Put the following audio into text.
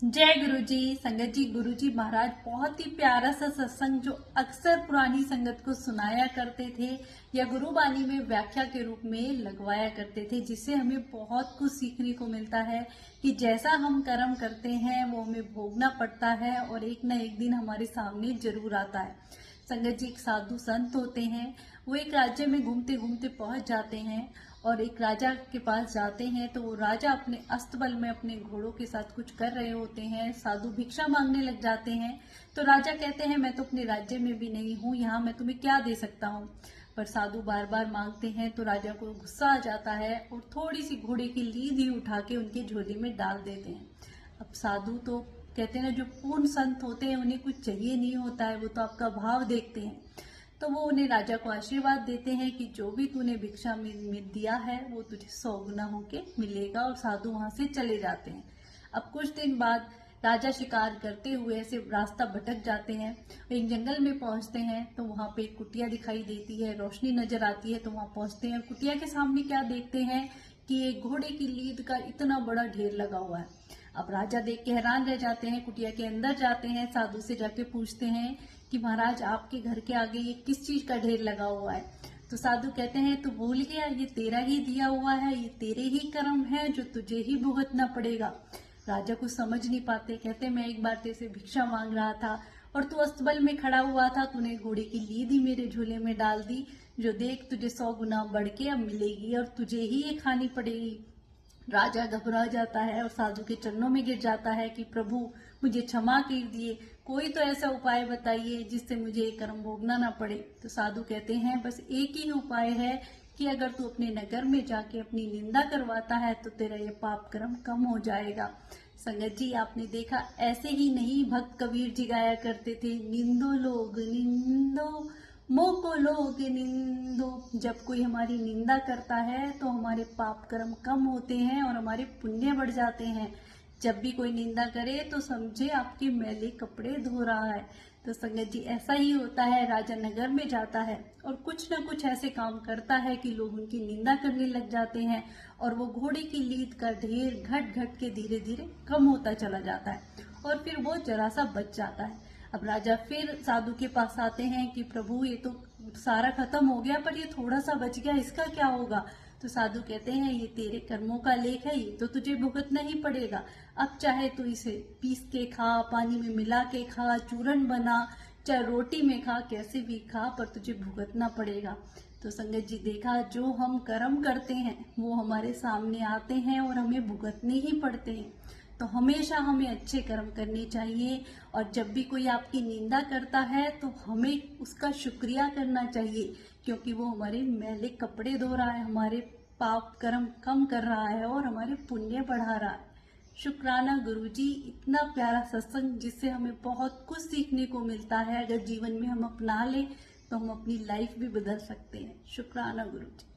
जय गुरु जी। संगत जी, गुरु जी महाराज बहुत ही प्यारा सा सत्संग जो अक्सर पुरानी संगत को सुनाया करते थे या गुरुबानी में व्याख्या के रूप में लगवाया करते थे, जिससे हमें बहुत कुछ सीखने को मिलता है कि जैसा हम कर्म करते हैं वो हमें भोगना पड़ता है और एक न एक दिन हमारे सामने जरूर आता है। संगत जी, एक साधु संत होते हैं, वो एक राज्य में घूमते घूमते पहुंच जाते हैं और एक राजा के पास जाते हैं। तो वो राजा अपने अस्तबल में अपने घोड़ों के साथ कुछ कर रहे होते हैं। साधु भिक्षा मांगने लग जाते हैं। तो राजा कहते हैं, मैं तो अपने राज्य में भी नहीं हूँ, यहाँ मैं तुम्हें क्या दे सकता हूँ। पर साधु बार बार मांगते हैं तो राजा को गुस्सा आ जाता है और थोड़ी सी घोड़े की लीद ही उठा के उनके झोली में डाल देते हैं। अब साधु तो कहते हैं ना, जो पूर्ण संत होते हैं उन्हें कुछ चाहिए नहीं होता है, वो तो आपका भाव देखते हैं। तो वो उन्हें राजा को आशीर्वाद देते हैं कि जो भी तूने भिक्षा में दिया है वो तुझे 100 गुना होके मिलेगा, और साधु वहां से चले जाते हैं। अब कुछ दिन बाद राजा शिकार करते हुए ऐसे रास्ता भटक जाते हैं। एक जंगल में पहुंचते हैं तो वहां पे एक कुटिया दिखाई देती है, रोशनी नजर आती है। तो वहां पहुंचते हैं, कुटिया के सामने क्या देखते हैं कि एक घोड़े की लीद का इतना बड़ा ढेर लगा हुआ है। अब राजा देख के हैरान रह जाते हैं, कुटिया के अंदर जाते हैं, साधु से जाके पूछते हैं कि महाराज आपके घर के आगे ये किस चीज का ढेर लगा हुआ है। तो साधु कहते हैं, तू भूल गया, ये तेरा ही दिया हुआ है, ये तेरे ही कर्म है जो तुझे ही भुगतना पड़ेगा। राजा कुछ समझ नहीं पाते, कहते मैं एक बार तेरे से भिक्षा मांग रहा था और तू अस्तबल में खड़ा हुआ था, तूने घोड़े की लीद ही मेरे झोले में डाल दी, जो देख तुझे 100 गुना बढ़ के अब मिलेगी और तुझे ही ये खानी पड़ेगी। राजा घबरा जाता है और साधु के चरणों में गिर जाता है कि प्रभु मुझे क्षमा कर दिए, कोई तो ऐसा उपाय बताइए जिससे मुझे ये कर्म भोगना ना पड़े। तो साधु कहते हैं, बस एक ही उपाय है कि अगर तू अपने नगर में जाके अपनी निंदा करवाता है तो तेरा ये पाप कर्म कम हो जाएगा। संगत जी, आपने देखा ऐसे ही नहीं भक्त कबीर जी गाया करते थे, निंदो लोग निंदो मोको लोग निंदो। जब कोई हमारी निंदा करता है तो हमारे पाप कर्म कम होते हैं और हमारे पुण्य बढ़ जाते हैं। जब भी कोई निंदा करे तो समझे आपके मैले कपड़े धो रहा है। तो संगत जी, ऐसा ही होता है। राजा नगर में जाता है और कुछ न कुछ ऐसे काम करता है कि लोग उनकी निंदा करने लग जाते हैं और वो घोड़े की लीद का ढेर घट घट के धीरे धीरे कम होता चला जाता है और फिर वो जरा सा बच जाता है। अब राजा फिर साधु के पास आते हैं कि प्रभु ये तो सारा खत्म हो गया, पर ये थोड़ा सा बच गया, इसका क्या होगा। तो साधु कहते हैं, ये तेरे कर्मों का लेख है, ये तो तुझे भुगतना ही पड़ेगा। अब चाहे तू इसे पीस के खा, पानी में मिला के खा, चूरन बना, चाहे रोटी में खा, कैसे भी खा, पर तुझे भुगतना पड़ेगा। तो संगत जी, देखा, जो हम कर्म करते हैं वो हमारे सामने आते हैं और हमें भुगतने ही पड़ते हैं। तो हमेशा हमें अच्छे कर्म करने चाहिए और जब भी कोई आपकी निंदा करता है तो हमें उसका शुक्रिया करना चाहिए, क्योंकि वो हमारे मैले कपड़े धो रहा है, हमारे पाप कर्म कम कर रहा है और हमारे पुण्य बढ़ा रहा है। शुक्राना गुरुजी, इतना प्यारा सत्संग जिससे हमें बहुत कुछ सीखने को मिलता है। अगर जीवन में हम अपना लें तो हम अपनी लाइफ भी बदल सकते हैं। शुक्राना गुरुजी।